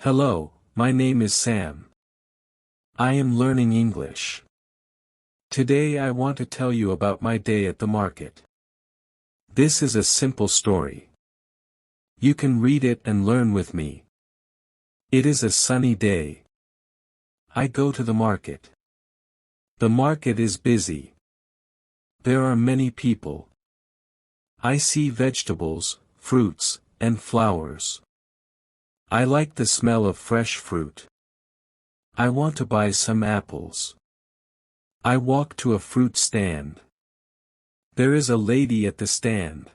Hello, my name is Sam. I am learning English. Today I want to tell you about my day at the market. This is a simple story. You can read it and learn with me. It is a sunny day. I go to the market. The market is busy. There are many people. I see vegetables, fruits, and flowers. I like the smell of fresh fruit. I want to buy some apples. I walk to a fruit stand. There is a lady at the stand.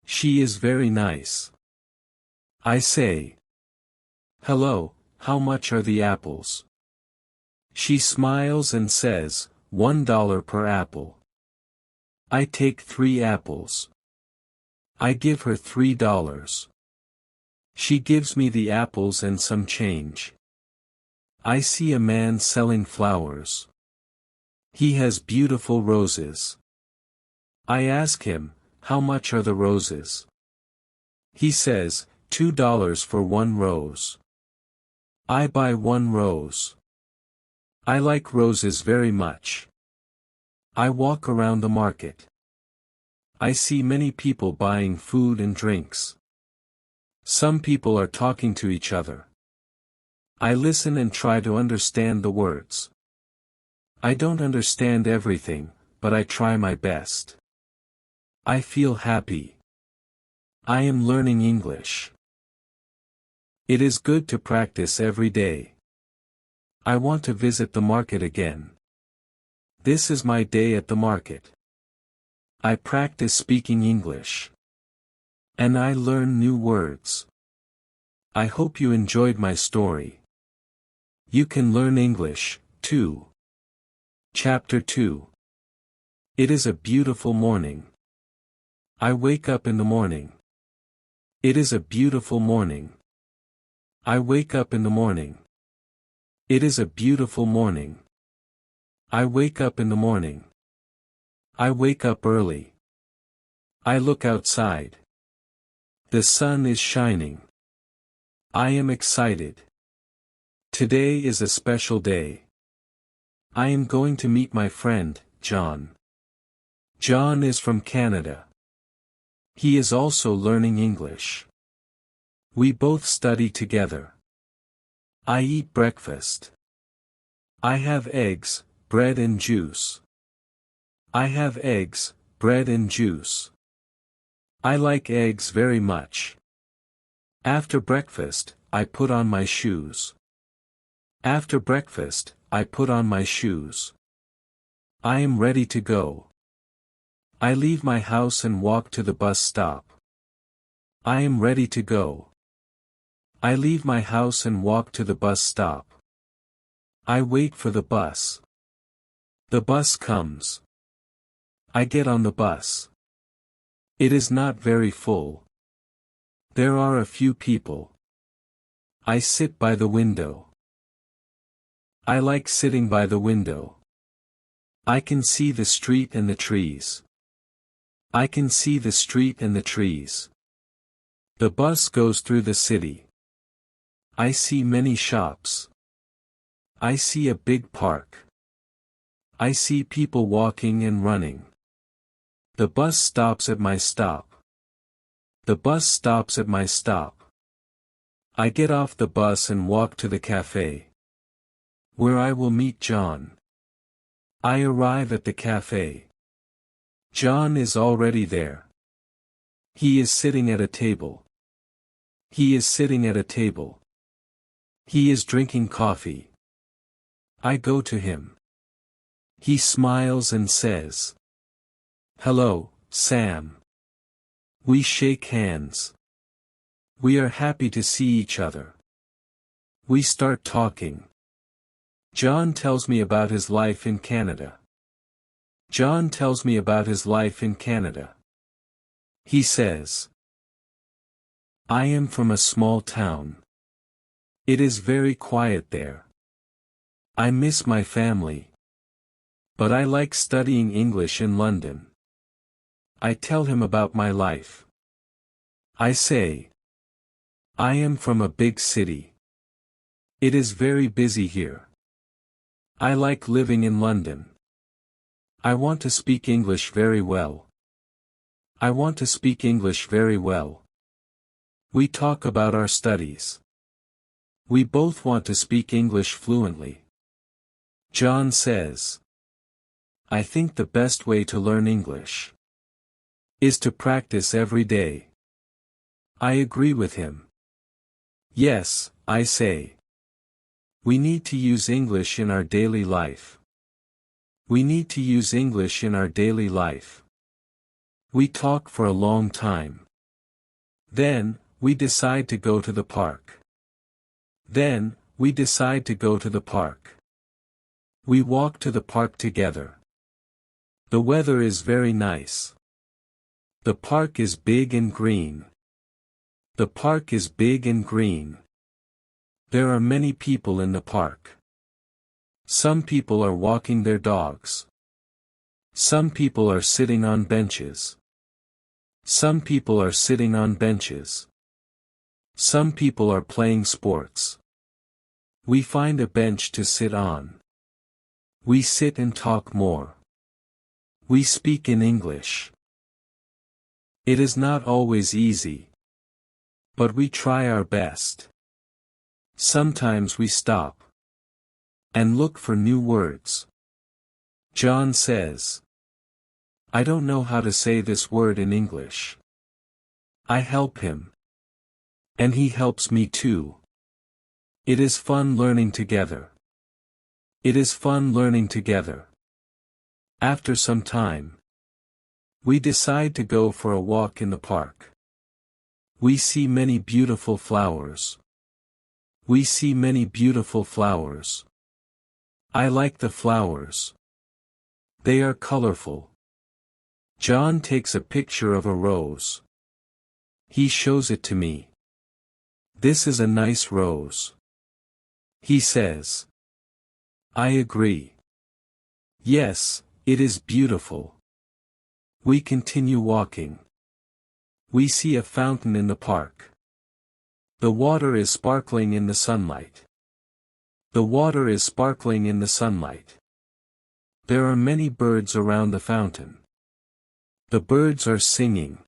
She is very nice. I say, "Hello, how much are the apples?" She smiles and says, $1 per apple. I take 3 apples. I give her $3. She gives me the apples and some change. I see a man selling flowers. He has beautiful roses. I ask him, "How much are the roses?" He says, $2 for 1 rose. I buy 1 rose. I like roses very much. I walk around the market. I see many people buying food and drinks. Some people are talking to each other. I listen and try to understand the words. I don't understand everything, but I try my best. I feel happy. I am learning English. It is good to practice every day. I want to visit the market again. This is my day at the market. I practice speaking English. And I learn new words. I hope you enjoyed my story. You can learn English, too. Chapter 2. It is a beautiful morning. I wake up in the morning. It is a beautiful morning. I wake up in the morning. It is a beautiful morning. I wake up in the morning. I wake up early. I look outside. The sun is shining. I am excited. Today is a special day. I am going to meet my friend, John. John is from Canada. He is also learning English. We both study together. I eat breakfast. I have eggs, bread and juice. I have eggs, bread and juice. I like eggs very much. After breakfast, I put on my shoes. After breakfast, I put on my shoes. I am ready to go. I leave my house and walk to the bus stop. I am ready to go. I leave my house and walk to the bus stop. I wait for the bus. The bus comes. I get on the bus. It is not very full. There are a few people. I sit by the window. I like sitting by the window. I can see the street and the trees. I can see the street and the trees. The bus goes through the city. I see many shops. I see a big park. I see people walking and running. The bus stops at my stop. The bus stops at my stop. I get off the bus and walk to the cafe, where I will meet John. I arrive at the cafe. John is already there. He is sitting at a table. He is sitting at a table. He is drinking coffee. I go to him. He smiles and says, "Hello, Sam." We shake hands. We are happy to see each other. We start talking. John tells me about his life in Canada. John tells me about his life in Canada. He says, "I am from a small town. It is very quiet there. I miss my family. But I like studying English in London." I tell him about my life. I say, "I am from a big city. It is very busy here. I like living in London. I want to speak English very well. I want to speak English very well. We talk about our studies. We both want to speak English fluently. John says, I think the best way to learn English is to practice every day. I agree with him. Yes, I say. We need to use English in our daily life. We need to use English in our daily life. We talk for a long time. Then, we decide to go to the park. Then, we decide to go to the park. We walk to the park together. The weather is very nice. The park is big and green. The park is big and green. There are many people in the park. Some people are walking their dogs. Some people are sitting on benches. Some people are sitting on benches. Some people are playing sports. We find a bench to sit on. We sit and talk more. We speak in English. It is not always easy. But we try our best. Sometimes we stop and look for new words. John says, I don't know how to say this word in English. I help him. And he helps me too. It is fun learning together. It is fun learning together. After some time, we decide to go for a walk in the park. We see many beautiful flowers. We see many beautiful flowers. I like the flowers. They are colorful. John takes a picture of a rose. He shows it to me. This is a nice rose. He says. I agree. Yes, it is beautiful. We continue walking. We see a fountain in the park. The water is sparkling in the sunlight. The water is sparkling in the sunlight. There are many birds around the fountain. The birds are singing.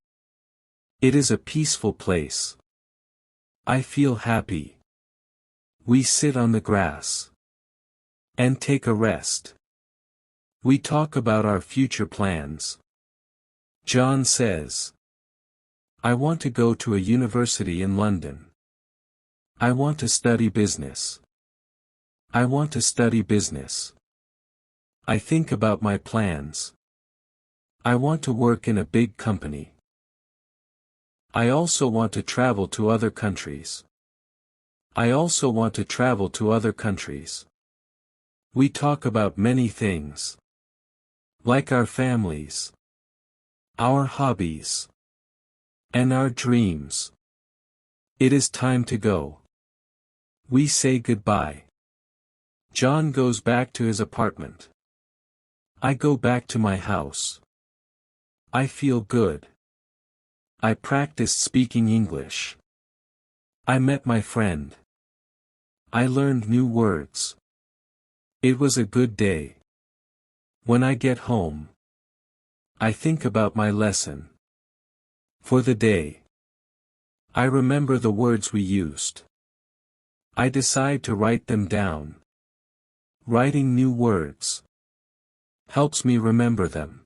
It is a peaceful place. I feel happy. We sit on the grass and take a rest. We talk about our future plans. John says, I want to go to a university in London. I want to study business. I want to study business. I think about my plans. I want to work in a big company. I also want to travel to other countries. I also want to travel to other countries. We talk about many things. Like our families. Our hobbies. And our dreams. It is time to go. We say goodbye. John goes back to his apartment. I go back to my house. I feel good. I practiced speaking English. I met my friend. I learned new words. It was a good day. When I get home, I think about my lesson. For the day, I remember the words we used. I decide to write them down. Writing new words helps me remember them.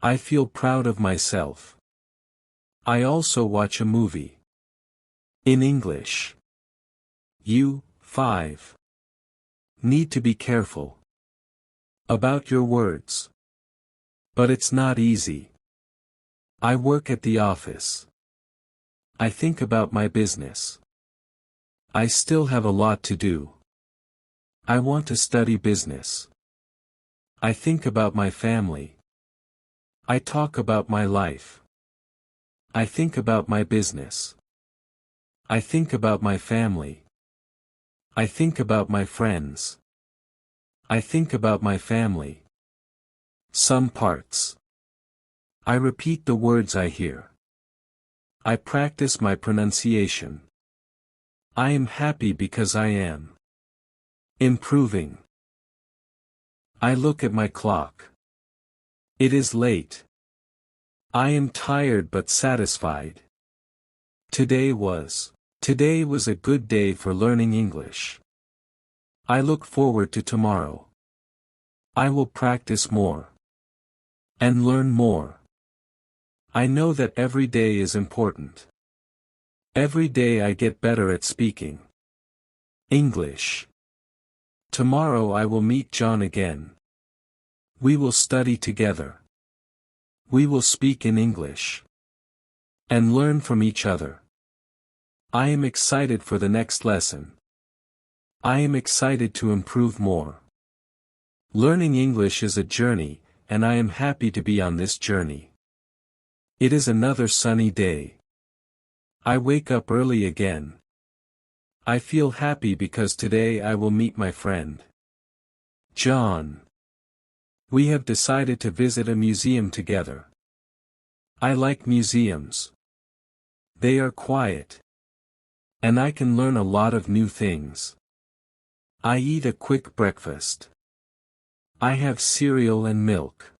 I feel proud of myself. I also watch a movie. In English. You, 5. Need to be careful about your words. But it's not easy. I work at the office. I think about my business. I still have a lot to do. I want to study business. I think about my family. I talk about my life. I think about my business. I think about my family. I think about my friends. I think about my family. Some parts. I repeat the words I hear. I practice my pronunciation. I am happy because I am improving. I look at my clock. It is late. I am tired but satisfied. Today was a good day for learning English. I look forward to tomorrow. I will practice more and learn more. I know that every day is important. Every day I get better at speaking English. Tomorrow I will meet John again. We will study together. We will speak in English and learn from each other. I am excited for the next lesson. I am excited to improve more. Learning English is a journey, and I am happy to be on this journey. It is another sunny day. I wake up early again. I feel happy because today I will meet my friend John. We have decided to visit a museum together. I like museums. They are quiet. And I can learn a lot of new things. I eat a quick breakfast. I have cereal and milk.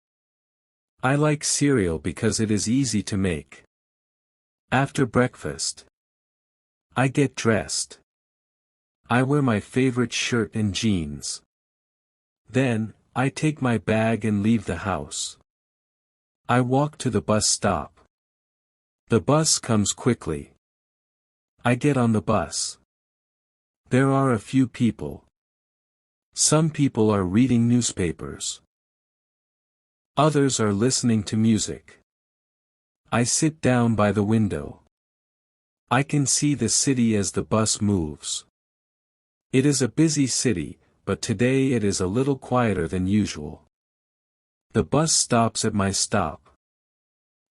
I like cereal because it is easy to make. After breakfast, I get dressed. I wear my favorite shirt and jeans. Then, I take my bag and leave the house. I walk to the bus stop. The bus comes quickly. I get on the bus. There are a few people. Some people are reading newspapers. Others are listening to music. I sit down by the window. I can see the city as the bus moves. It is a busy city, but today it is a little quieter than usual. The bus stops at my stop.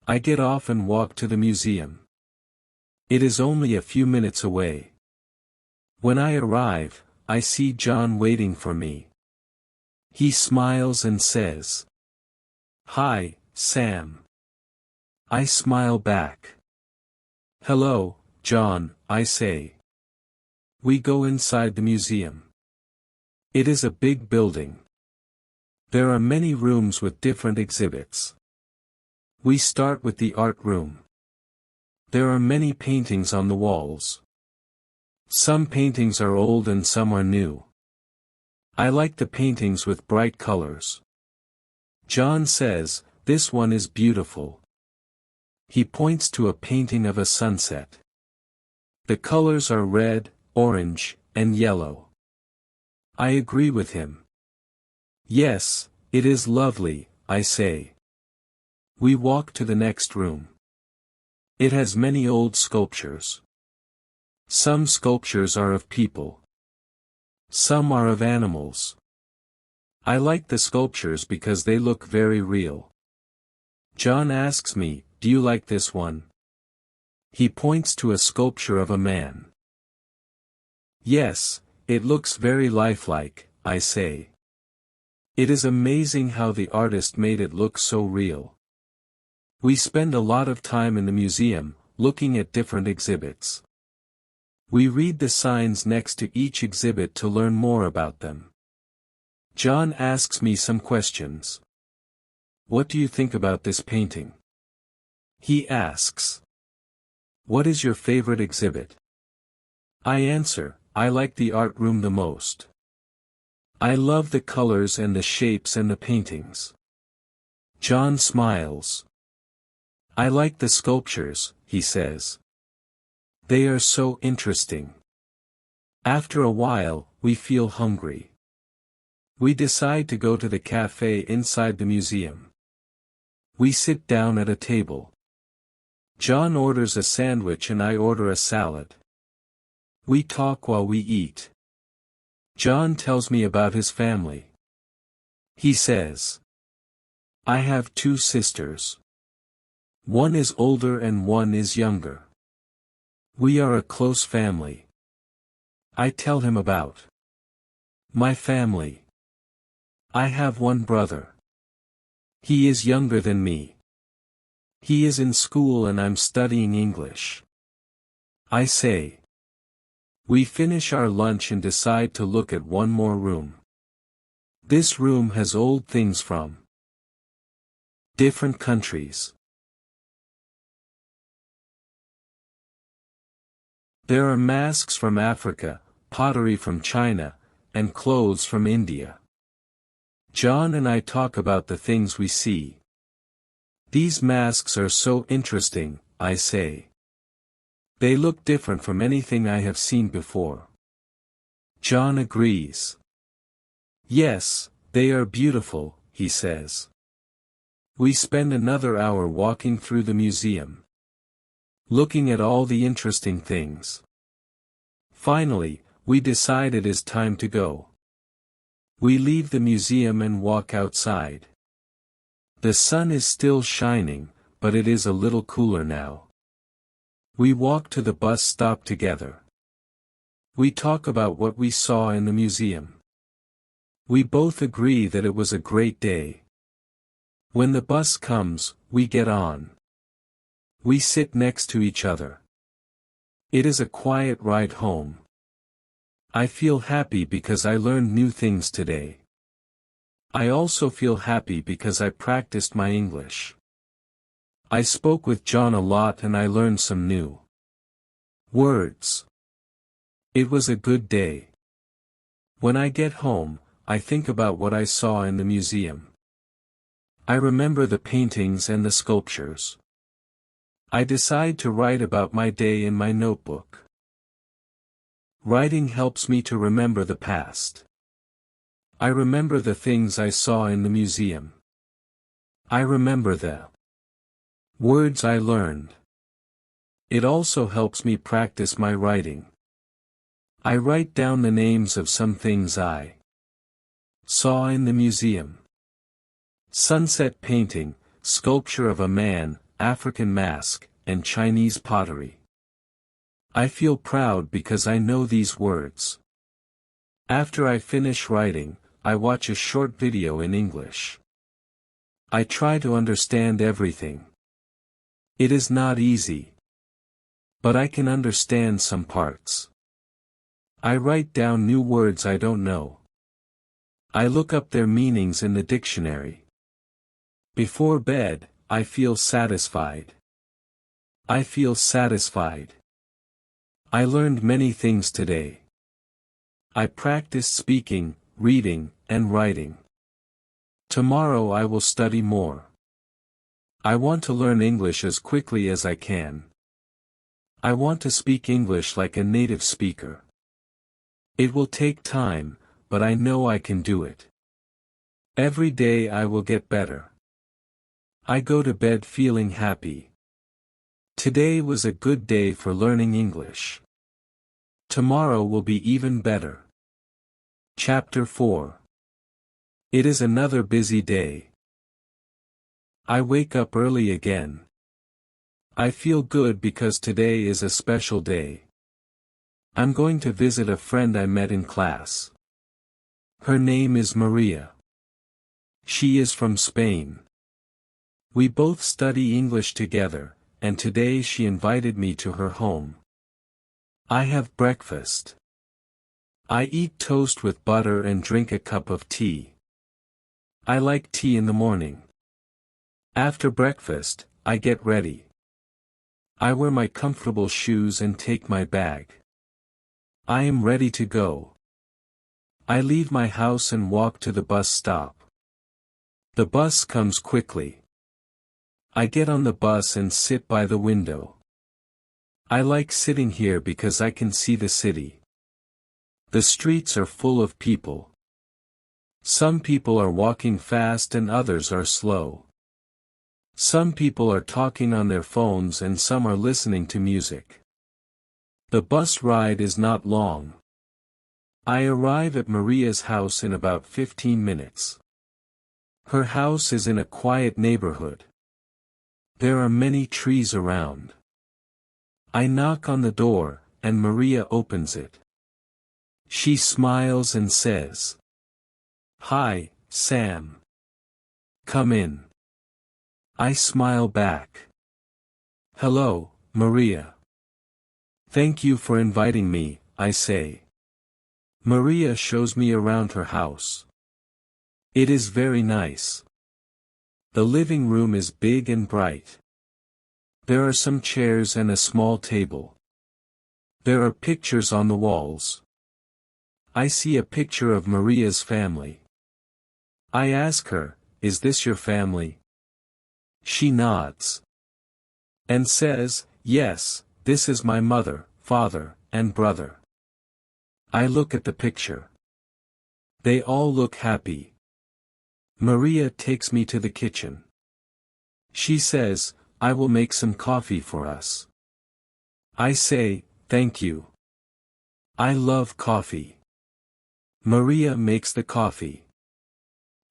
I get off and walk to the museum. It is only a few minutes away. When I arrive, I see John waiting for me. He smiles and says, "Hi, Sam." I smile back. "Hello, John," I say. We go inside the museum. It is a big building. There are many rooms with different exhibits. We start with the art room. There are many paintings on the walls. Some paintings are old and some are new. I like the paintings with bright colors. John says, "This one is beautiful." He points to a painting of a sunset. The colors are red, orange, and yellow. I agree with him. "Yes, it is lovely," I say. We walk to the next room. It has many old sculptures. Some sculptures are of people. Some are of animals. I like the sculptures because they look very real. John asks me, "Do you like this one?" He points to a sculpture of a man. "Yes, it looks very lifelike," I say. It is amazing how the artist made it look so real. We spend a lot of time in the museum, looking at different exhibits. We read the signs next to each exhibit to learn more about them. John asks me some questions. "What do you think about this painting?" He asks. "What is your favorite exhibit?" I answer, "I like the art room the most. I love the colors and the shapes and the paintings." John smiles. "I like the sculptures," he says. "They are so interesting." After a while, we feel hungry. We decide to go to the cafe inside the museum. We sit down at a table. John orders a sandwich and I order a salad. We talk while we eat. John tells me about his family. He says, "I have 2 sisters. One is older and one is younger. We are a close family." I tell him about my family. I have one brother. He is younger than me. He is in school and I'm studying English. I say, We finish our lunch and decide to look at one more room. This room has old things from different countries. There are masks from Africa, pottery from China, and clothes from India. John and I talk about the things we see. These masks are so interesting, I say. They look different from anything I have seen before. John agrees. Yes, they are beautiful, he says. We spend another hour walking through the museum, looking at all the interesting things. Finally, we decide it is time to go. We leave the museum and walk outside. The sun is still shining, but it is a little cooler now. We walk to the bus stop together. We talk about what we saw in the museum. We both agree that it was a great day. When the bus comes, we get on. We sit next to each other. It is a quiet ride home. I feel happy because I learned new things today. I also feel happy because I practiced my English. I spoke with John a lot and I learned some new words. It was a good day. When I get home, I think about what I saw in the museum. I remember the paintings and the sculptures. I decide to write about my day in my notebook. Writing helps me to remember the past. I remember the things I saw in the museum. I remember the words I learned. It also helps me practice my writing. I write down the names of some things I saw in the museum. Sunset painting, sculpture of a man, African mask, and Chinese pottery. I feel proud because I know these words. After I finish writing, I watch a short video in English. I try to understand everything. It is not easy. But I can understand some parts. I write down new words I don't know. I look up their meanings in the dictionary. Before bed, I feel satisfied. I feel satisfied. I learned many things today. I practiced speaking, reading, and writing. Tomorrow I will study more. I want to learn English as quickly as I can. I want to speak English like a native speaker. It will take time, but I know I can do it. Every day I will get better. I go to bed feeling happy. Today was a good day for learning English. Tomorrow will be even better. Chapter 4. It is another busy day. I wake up early again. I feel good because today is a special day. I'm going to visit a friend I met in class. Her name is Maria. She is from Spain. We both study English together, and today she invited me to her home. I have breakfast. I eat toast with butter and drink a cup of tea. I like tea in the morning. After breakfast, I get ready. I wear my comfortable shoes and take my bag. I am ready to go. I leave my house and walk to the bus stop. The bus comes quickly. I get on the bus and sit by the window. I like sitting here because I can see the city. The streets are full of people. Some people are walking fast and others are slow. Some people are talking on their phones and some are listening to music. The bus ride is not long. I arrive at Maria's house in about 15 minutes. Her house is in a quiet neighborhood. There are many trees around. I knock on the door, and Maria opens it. She smiles and says, "Hi, Sam. Come in." I smile back. "Hello, Maria. Thank you for inviting me," I say. Maria shows me around her house. It is very nice. The living room is big and bright. There are some chairs and a small table. There are pictures on the walls. I see a picture of Maria's family. I ask her, "Is this your family?" She nods. And says, "Yes, this is my mother, father, and brother." I look at the picture. They all look happy. Maria takes me to the kitchen. She says, "I will make some coffee for us." I say, "Thank you. I love coffee." Maria makes the coffee.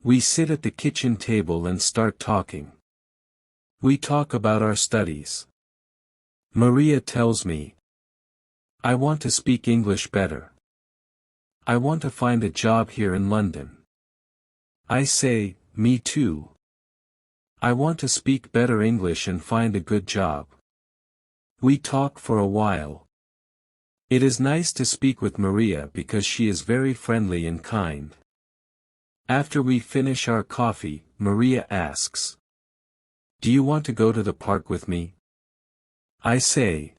We sit at the kitchen table and start talking. We talk about our studies. Maria tells me, "I want to speak English better. I want to find a job here in London." I say, "Me too. I want to speak better English and find a good job." We talk for a while. It is nice to speak with Maria because she is very friendly and kind. After we finish our coffee, Maria asks, "Do you want to go to the park with me?" I say,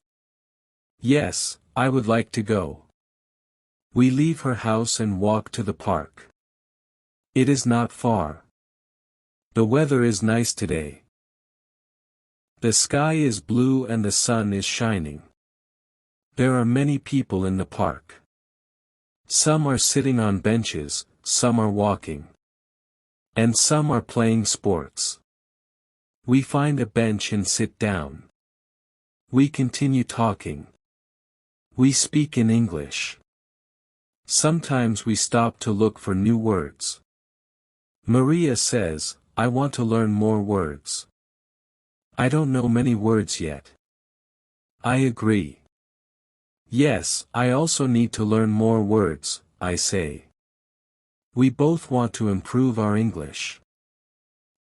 "Yes, I would like to go." We leave her house and walk to the park. It is not far. The weather is nice today. The sky is blue and the sun is shining. There are many people in the park. Some are sitting on benches, some are walking. And some are playing sports. We find a bench and sit down. We continue talking. We speak in English. Sometimes we stop to look for new words. Maria says, "I want to learn more words. I don't know many words yet." I agree. "Yes, I also need to learn more words," I say. We both want to improve our English.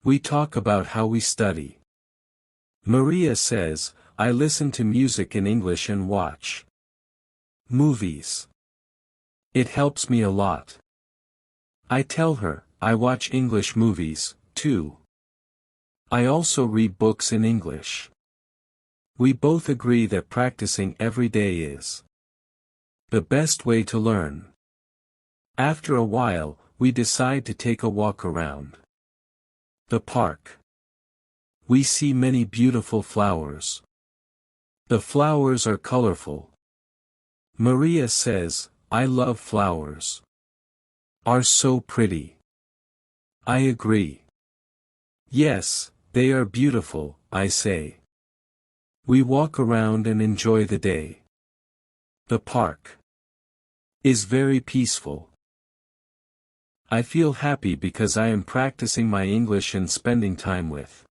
We talk about how we study. Maria says, "I listen to music in English and watch movies. It helps me a lot." I tell her, "I watch English movies, too. I also read books in English." We both agree that practicing every day is the best way to learn. After a while, we decide to take a walk around the park. We see many beautiful flowers. The flowers are colorful. Maria says, "I love flowers. Are so pretty." I agree. "Yes, they are beautiful," I say. We walk around and enjoy the day. The park is very peaceful. I feel happy because I am practicing my English and spending time with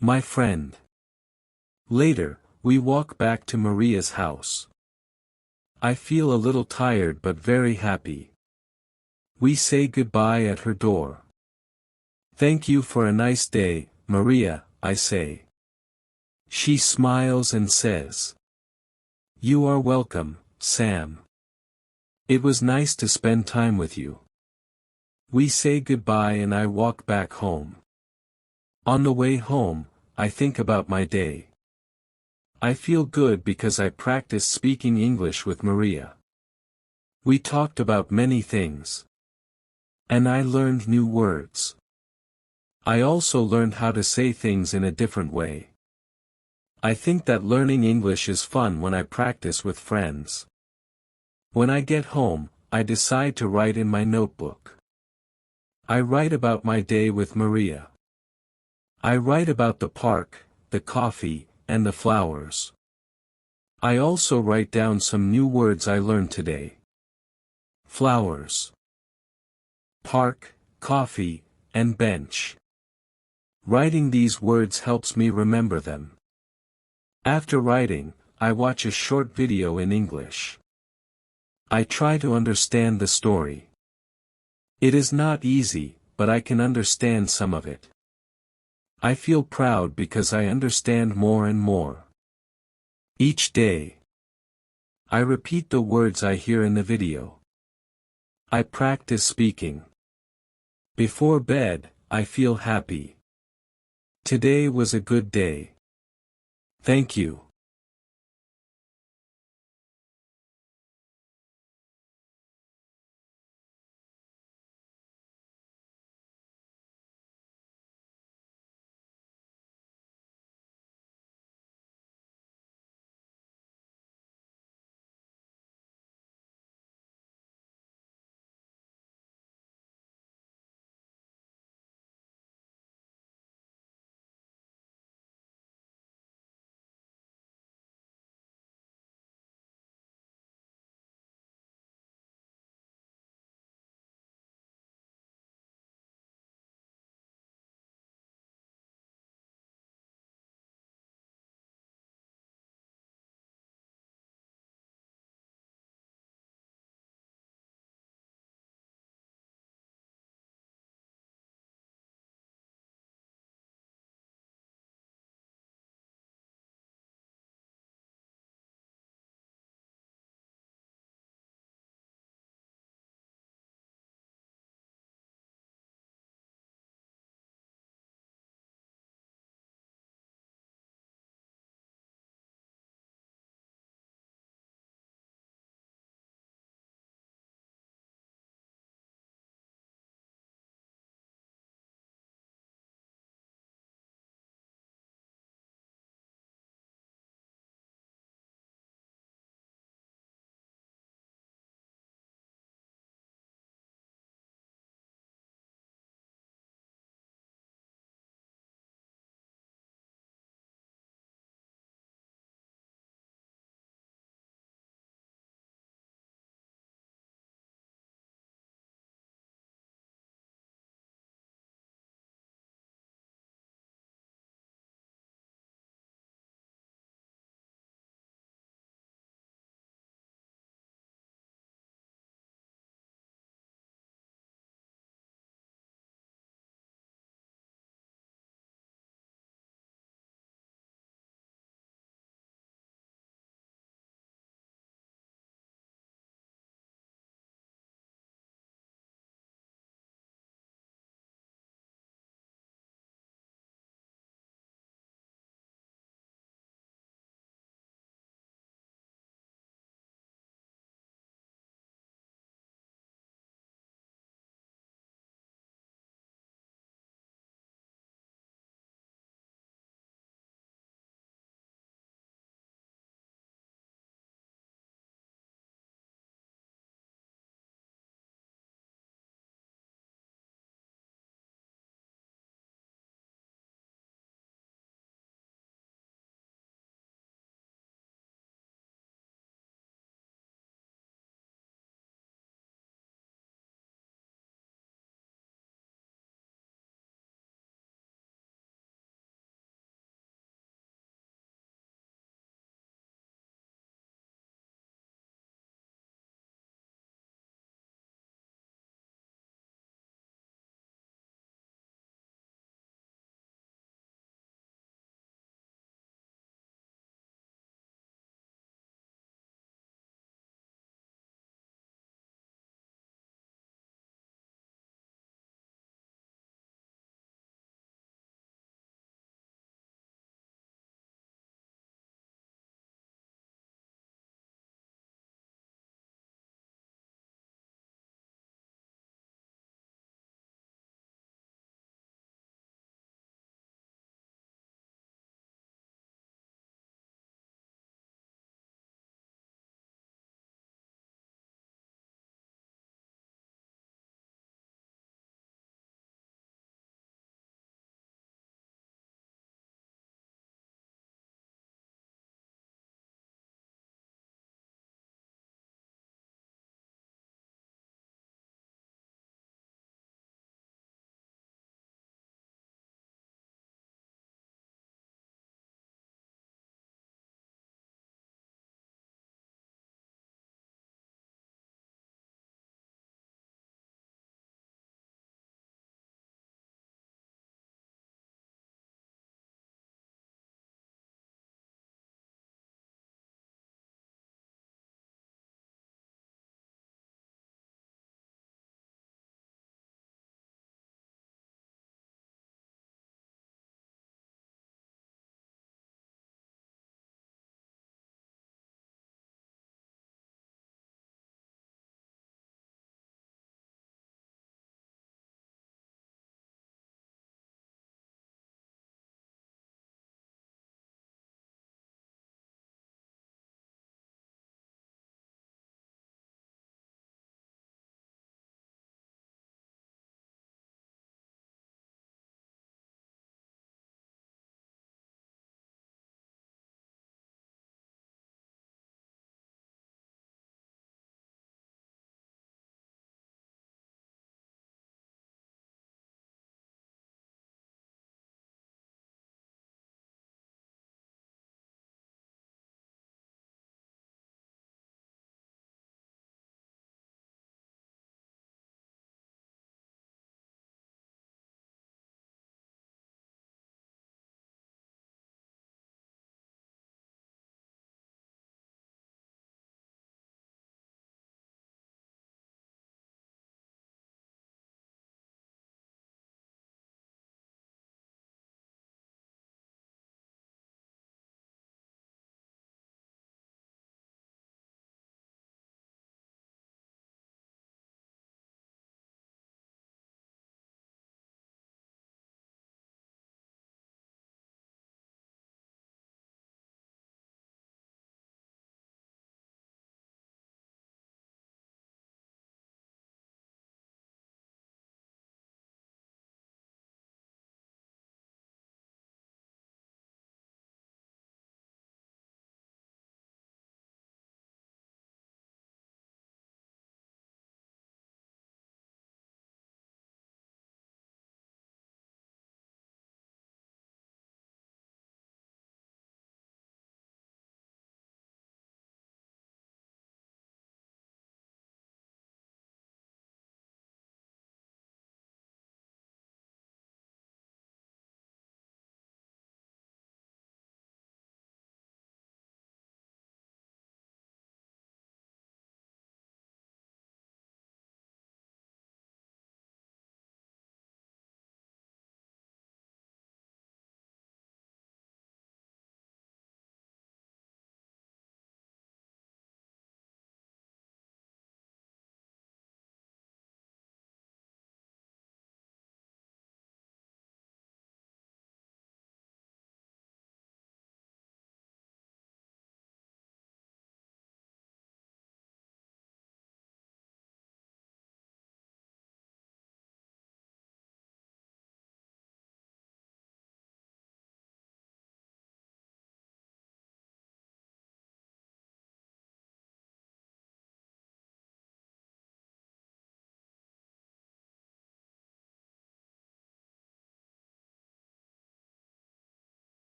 my friend. Later, we walk back to Maria's house. I feel a little tired but very happy. We say goodbye at her door. "Thank you for a nice day, Maria," I say. She smiles and says, "You are welcome, Sam. It was nice to spend time with you." We say goodbye and I walk back home. On the way home, I think about my day. I feel good because I practiced speaking English with Maria. We talked about many things. And I learned new words. I also learned how to say things in a different way. I think that learning English is fun when I practice with friends. When I get home, I decide to write in my notebook. I write about my day with Maria. I write about the park, the coffee, and the flowers. I also write down some new words I learned today. Flowers, park, coffee, and bench. Writing these words helps me remember them. After writing, I watch a short video in English. I try to understand the story. It is not easy, but I can understand some of it. I feel proud because I understand more and more each day. I repeat the words I hear in the video. I practice speaking. Before bed, I feel happy. Today was a good day. Thank you.